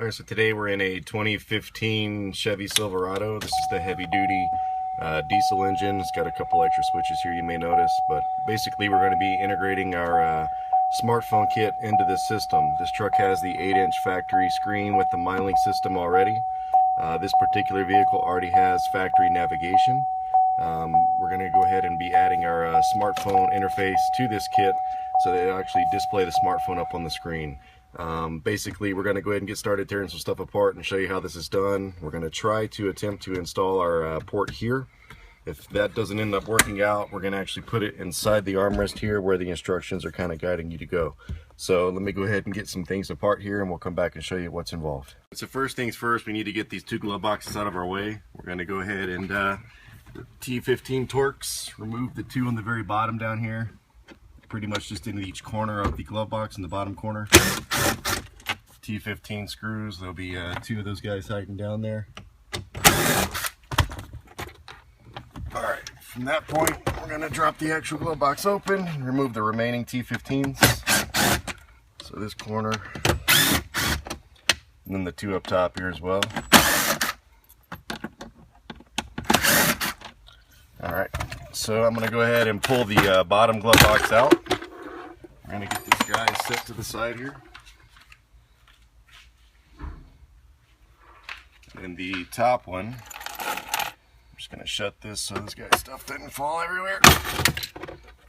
Alright, so today we're in a 2015 Chevy Silverado. This is the heavy duty diesel engine. It's got a couple extra switches here you may notice, but basically we're going to be integrating our smartphone kit into this system. This truck has the 8-inch factory screen with the MyLink system already. This particular vehicle already has factory navigation. We're going to go ahead and be adding our smartphone interface to this kit so that it'll actually display the smartphone up on the screen. Basically, we're going to go ahead and get started tearing some stuff apart and show you how this is done. We're going to try to attempt to install our port here. If that doesn't end up working out, we're going to actually put it inside the armrest here where the instructions are kind of guiding you to go. So let me go ahead and get some things apart here and we'll come back and show you what's involved. So first things first, we need to get these two glove boxes out of our way. We're going to go ahead and T15 Torx, remove the two on the very bottom down here. Pretty much just into each corner of the glove box in the bottom corner. T15 screws, there'll be two of those guys hiding down there. Alright, from that point, we're going to drop the actual glove box open and remove the remaining T15s. So this corner, and then the two up top here as well. Alright, so I'm going to go ahead and pull the bottom glove box out. We're going to get this guy set to the side here. And the top one, I'm just going to shut this so this guy's stuff doesn't fall everywhere.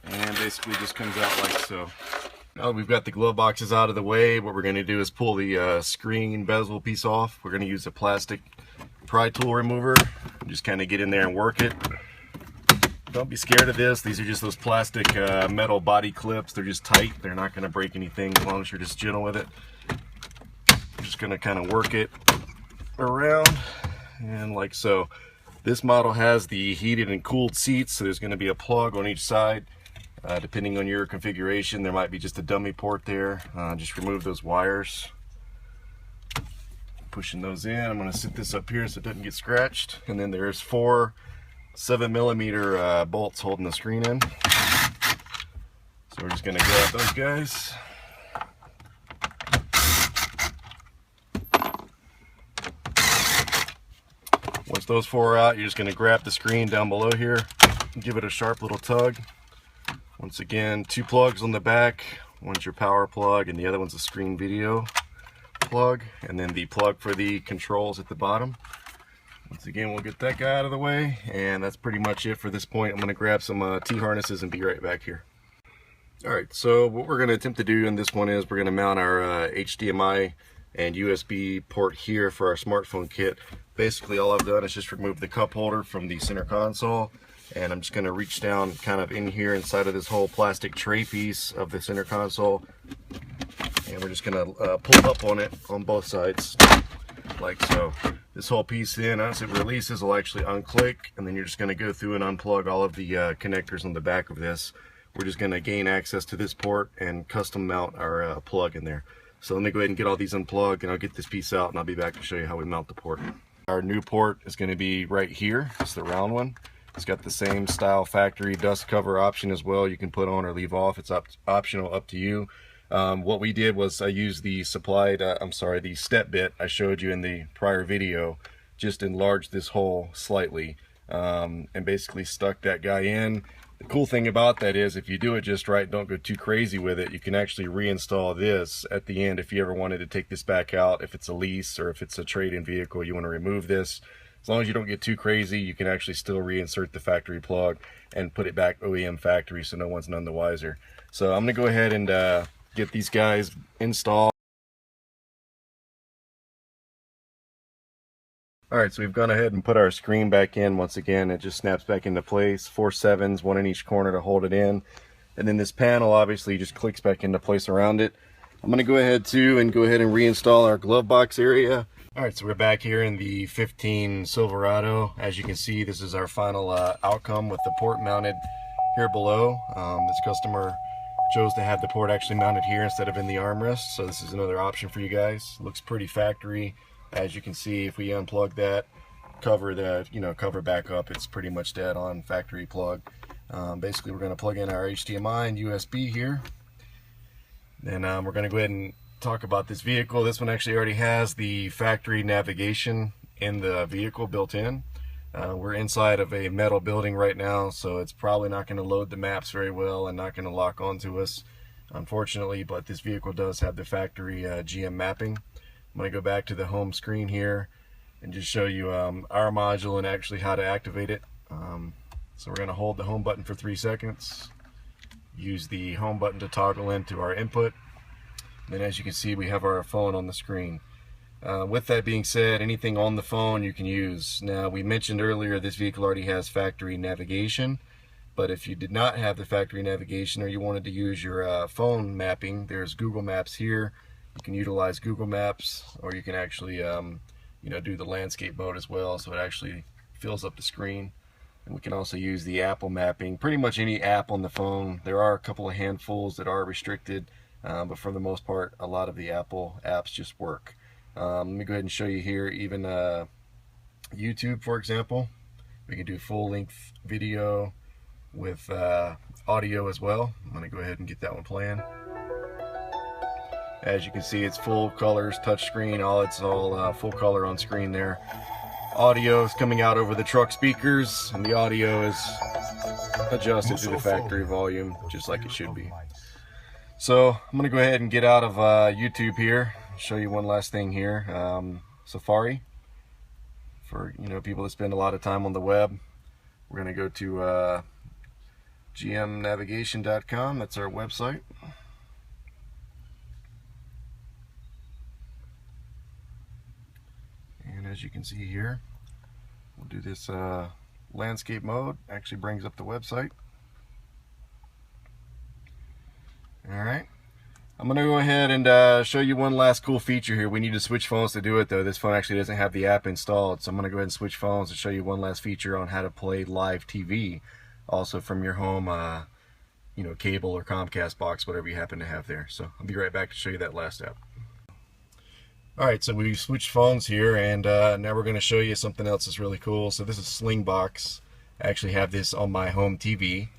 And basically just comes out like so. Now that we've got the glove boxes out of the way, what we're going to do is pull the screen bezel piece off. We're going to use a plastic pry tool remover. Just kind of get in there and work it. Don't be scared of this. These are just those plastic metal body clips. They're just tight. They're not going to break anything as long as you're just gentle with it. I'm just going to kind of work it around and like so. This model has the heated and cooled seats, so there's going to be a plug on each side. Depending on your configuration, there might be just a dummy port there. Just remove those wires. Pushing those in. I'm going to sit this up here so it doesn't get scratched. And then there's 4 7mm bolts holding the screen in. So we're just going to grab those guys. Once those 4 are out, you're just going to grab the screen down below here and give it a sharp little tug. Once again, 2 plugs on the back. One's your power plug and the other one's a screen video plug, and then the plug for the controls at the bottom. Once again, we'll get that guy out of the way, and that's pretty much it for this point. I'm going to grab some T-harnesses and be right back here. Alright, so what we're going to attempt to do in this one is we're going to mount our HDMI and USB port here for our smartphone kit. Basically, all I've done is just remove the cup holder from the center console, and I'm just going to reach down kind of in here inside of this whole plastic tray piece of the center console, and we're just going to pull up on it on both sides, like so. This whole piece then, as it releases, will actually unclick, and then you're just going to go through and unplug all of the connectors on the back of this. We're just going to gain access to this port and custom mount our plug in there. So let me go ahead and get all these unplugged, and I'll get this piece out, and I'll be back to show you how we mount the port. Our new port is going to be right here. It's the round one. It's got the same style factory dust cover option as well. You can put on or leave off. It's optional, up to you. What we did was I used the the step bit I showed you in the prior video, just enlarged this hole slightly, and basically stuck that guy in. The cool thing about that is if you do it just right, don't go too crazy with it, you can actually reinstall this at the end if you ever wanted to take this back out. If it's a lease or if it's a trade-in vehicle, you want to remove this. As long as you don't get too crazy, you can actually still reinsert the factory plug and put it back OEM factory, so no one's none the wiser. So I'm going to go ahead and get these guys installed. Alright, so we've gone ahead and put our screen back in. Once again, it just snaps back into place. 4 7s, 1 in each corner to hold it in. And then this panel obviously just clicks back into place around it. I'm going to go ahead and reinstall our glove box area. Alright, so we're back here in the 15 Silverado. As you can see, this is our final outcome with the port mounted here below. This customer chose to have the port actually mounted here instead of in the armrest, so this is another option for you guys. Looks pretty factory. As you can see, if we unplug that, cover back up, it's pretty much dead on factory plug. Basically, we're going to plug in our HDMI and USB here. Then we're going to go ahead and talk about this vehicle. This one actually already has the factory navigation in the vehicle built in. We're inside of a metal building right now, so it's probably not going to load the maps very well and not going to lock onto us, unfortunately, but this vehicle does have the factory GM mapping. I'm going to go back to the home screen here and just show you our module and actually how to activate it. So we're going to hold the home button for 3 seconds, use the home button to toggle into our input. Then as you can see, we have our phone on the screen. With that being said, anything on the phone you can use. Now, we mentioned earlier this vehicle already has factory navigation, but if you did not have the factory navigation or you wanted to use your phone mapping, there's Google Maps here. You can utilize Google Maps, or you can actually do the landscape mode as well, so it actually fills up the screen. And we can also use the Apple mapping, pretty much any app on the phone. There are a couple of handfuls that are restricted, but for the most part, a lot of the Apple apps just work. Let me go ahead and show you here, even YouTube, for example. We can do full-length video with audio as well. I'm going to go ahead and get that one playing. As you can see, it's full colors, touchscreen, it's all full color on screen there. Audio is coming out over the truck speakers, and the audio is adjusted to the factory volume, just like it should be. So I'm going to go ahead and get out of YouTube here. Show you one last thing here. Safari, for people that spend a lot of time on the web. We're going to go to gmnavigation.com. That's our website. And as you can see here, we'll do this landscape mode. Actually brings up the website. Alright, I'm going to go ahead and show you one last cool feature here. We need to switch phones to do it, though. This phone actually doesn't have the app installed, so I'm going to go ahead and switch phones and show you one last feature on how to play live TV, also from your home cable or Comcast box, whatever you happen to have there. So I'll be right back to show you that last app. Alright, so we switched phones here, and now we're going to show you something else that's really cool. So this is Slingbox. I actually have this on my home TV,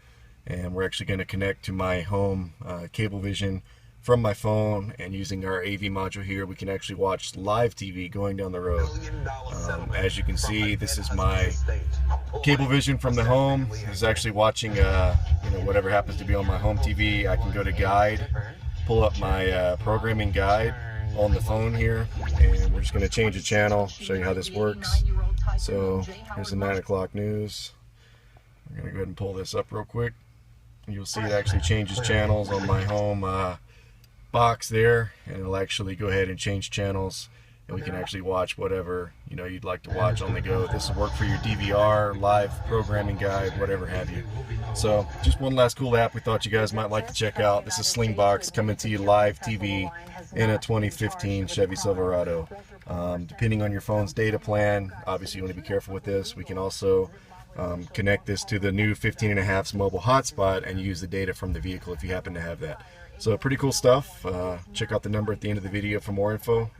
and we're actually going to connect to my home Cablevision from my phone, and using our AV module here, we can actually watch live TV going down the road. As you can see, this is my Cablevision from the home. This is actually watching whatever happens to be on my home TV. I can go to guide, pull up my programming guide on the phone here, and we're just going to change the channel, show you how this works. So here's the 9 o'clock news. I'm going to go ahead and pull this up real quick. You'll see it actually changes channels on my home box there, and it'll actually go ahead and change channels, and we can actually watch whatever you'd like to watch on the go. This will work for your DVR, live programming guide, whatever have you. So just one last cool app we thought you guys might like to check out. This is Slingbox, coming to you live TV in a 2015 Chevy Silverado. Depending on your phone's data plan, obviously you want to be careful with this. We can also connect this to the new 15.5's mobile hotspot and use the data from the vehicle if you happen to have that. So pretty cool stuff. Check out the number at the end of the video for more info.